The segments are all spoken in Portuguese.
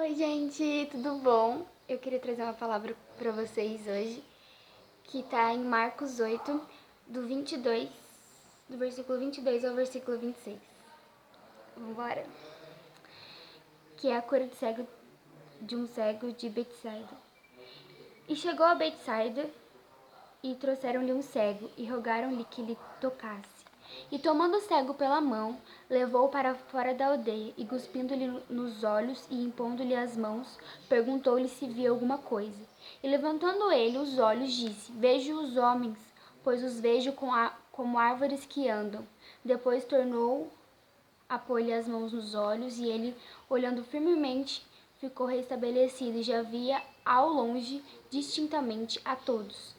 Oi, gente, tudo bom? Eu queria trazer uma palavra para vocês hoje, que tá em Marcos 8, do versículo 22 ao versículo 26. Vambora? Que é a cura de um cego de Betsaida. E chegou a Betsaida, e trouxeram-lhe um cego, e rogaram-lhe que lhe tocasse. E tomando o cego pela mão, levou-o para fora da aldeia, e cuspindo-lhe nos olhos e impondo-lhe as mãos, perguntou-lhe se via alguma coisa. E levantando ele os olhos, disse: Vejo os homens, pois os vejo como árvores que andam. Depois tornou a pôr-lhe as mãos nos olhos, e ele, olhando firmemente, ficou restabelecido e já via ao longe distintamente a todos.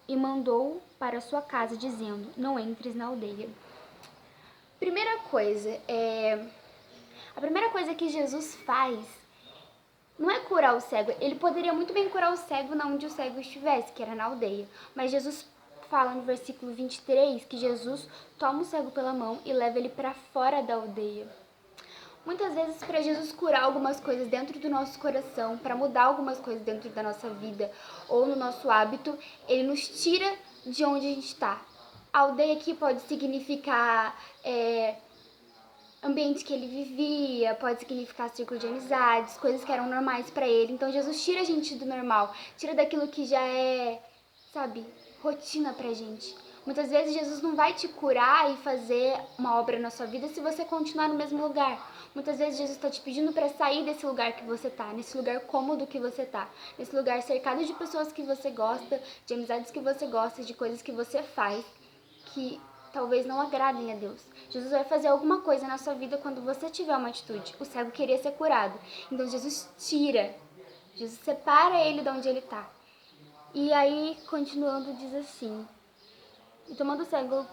E mandou para sua casa, dizendo: Não entres na aldeia. A primeira coisa que Jesus faz não é curar o cego. Ele poderia muito bem curar o cego onde o cego estivesse, que era na aldeia. Mas Jesus fala no versículo 23 que Jesus toma o cego pela mão e leva ele para fora da aldeia. Muitas vezes, para Jesus curar algumas coisas dentro do nosso coração, para mudar algumas coisas dentro da nossa vida ou no nosso hábito, ele nos tira de onde a gente está. A aldeia aqui pode significar ambiente que ele vivia, pode significar círculo de amizades, coisas que eram normais para ele. Então Jesus tira a gente do normal, tira daquilo que já é, rotina pra gente. Muitas vezes Jesus não vai te curar e fazer uma obra na sua vida se você continuar no mesmo lugar. Muitas vezes Jesus está te pedindo para sair desse lugar que você tá, nesse lugar cômodo que você tá, nesse lugar cercado de pessoas que você gosta, de amizades que você gosta, de coisas que você faz que talvez não agradem a Deus. Jesus vai fazer alguma coisa na sua vida quando você tiver uma atitude. O cego queria ser curado, então Jesus tira, Jesus separa ele de onde ele tá. E aí, continuando, diz assim: E tomando o cego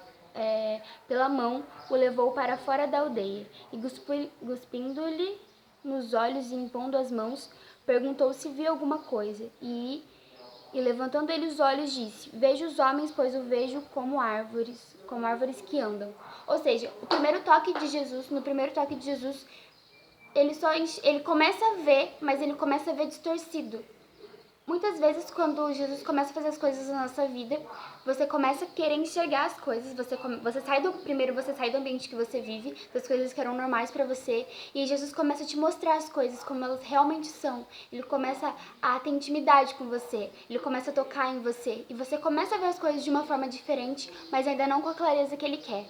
pela mão, o levou para fora da aldeia, e cuspindo-lhe nos olhos e impondo as mãos, perguntou se via alguma coisa. E levantando ele os olhos, disse: Vejo os homens, pois o vejo como árvores que andam. Ou seja, no primeiro toque de Jesus, ele começa a ver, mas ele começa a ver distorcido. Muitas vezes, quando Jesus começa a fazer as coisas na nossa vida, você começa a querer enxergar as coisas, você sai do ambiente que você vive, das coisas que eram normais pra você, e Jesus começa a te mostrar as coisas como elas realmente são. Ele começa a ter intimidade com você, ele começa a tocar em você, e você começa a ver as coisas de uma forma diferente, mas ainda não com a clareza que ele quer.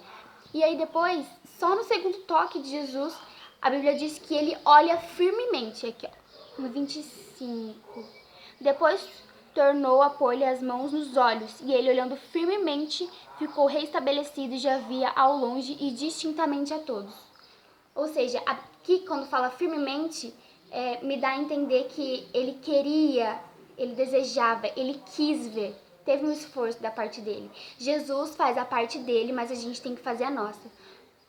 E aí depois, só no segundo toque de Jesus, a Bíblia diz que ele olha firmemente, aqui ó, no 25... Depois tornou a pôr-lhe as mãos nos olhos, e ele, olhando firmemente, ficou restabelecido e já via ao longe e distintamente a todos. Ou seja, aqui quando fala firmemente, me dá a entender que ele queria, ele desejava, ele quis ver. Teve um esforço da parte dele. Jesus faz a parte dele, mas a gente tem que fazer a nossa.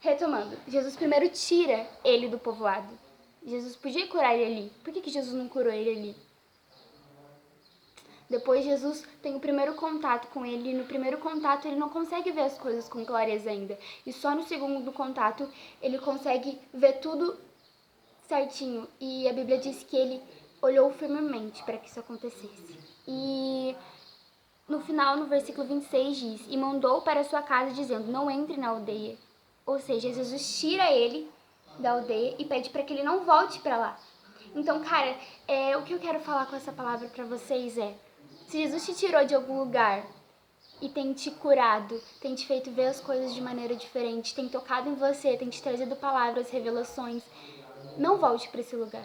Retomando, Jesus primeiro tira ele do povoado. Jesus podia curar ele ali. Por que Jesus não curou ele ali? Depois Jesus tem o primeiro contato com ele, e no primeiro contato ele não consegue ver as coisas com clareza ainda. E só no segundo contato ele consegue ver tudo certinho. E a Bíblia diz que ele olhou firmemente para que isso acontecesse. E no final, no versículo 26 diz: E mandou para sua casa dizendo: Não entre na aldeia. Ou seja, Jesus tira ele da aldeia e pede para que ele não volte para lá. Então, cara, o que eu quero falar com essa palavra para vocês é: se Jesus te tirou de algum lugar e tem te curado, tem te feito ver as coisas de maneira diferente, tem tocado em você, tem te trazido palavras, revelações, não volte para esse lugar.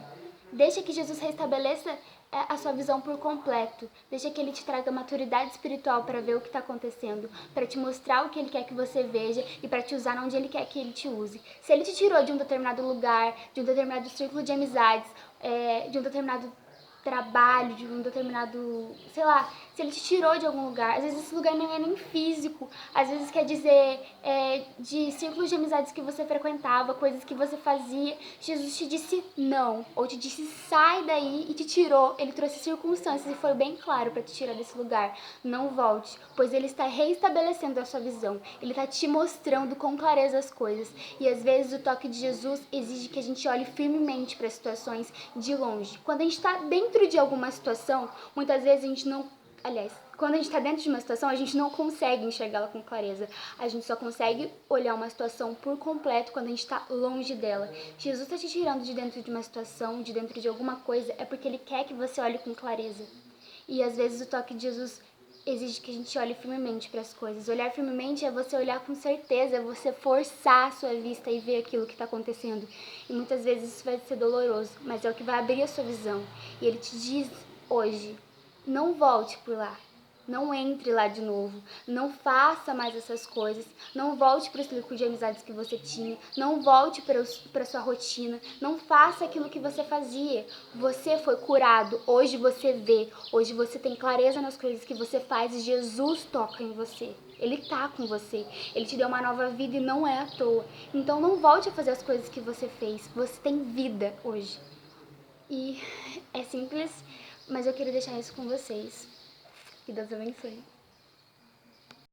Deixa que Jesus restabeleça a sua visão por completo. Deixa que ele te traga maturidade espiritual para ver o que está acontecendo, para te mostrar o que ele quer que você veja e para te usar onde ele quer que ele te use. Se ele te tirou de um determinado lugar, de um determinado círculo de amizades, de um determinado trabalho, de um determinado, sei lá, se ele te tirou de algum lugar, às vezes esse lugar não é nem físico, às vezes quer dizer de círculos de amizades que você frequentava, coisas que você fazia, Jesus te disse não, ou te disse sai daí e te tirou, ele trouxe circunstâncias e foi bem claro para te tirar desse lugar, não volte, pois ele está reestabelecendo a sua visão, ele está te mostrando com clareza as coisas, e às vezes o toque de Jesus exige que a gente olhe firmemente para situações de longe. Quando a gente está dentro de alguma situação, muitas vezes a gente não... Aliás, quando a gente está dentro de uma situação, a gente não consegue enxergá-la com clareza. A gente só consegue olhar uma situação por completo quando a gente está longe dela. Jesus está te tirando de dentro de uma situação, de dentro de alguma coisa, é porque Ele quer que você olhe com clareza. E às vezes o toque de Jesus exige que a gente olhe firmemente para as coisas. Olhar firmemente é você olhar com certeza, é você forçar a sua vista e ver aquilo que está acontecendo. E muitas vezes isso vai ser doloroso, mas é o que vai abrir a sua visão. E Ele te diz hoje, não volte por lá. Não entre lá de novo, não faça mais essas coisas, não volte para o círculo de amizades que você tinha, não volte para sua rotina, não faça aquilo que você fazia. Você foi curado, hoje você vê, hoje você tem clareza nas coisas que você faz e Jesus toca em você. Ele tá com você, ele te deu uma nova vida e não é à toa. Então não volte a fazer as coisas que você fez, você tem vida hoje. E é simples, mas eu queria deixar isso com vocês. Que Deus abençoe.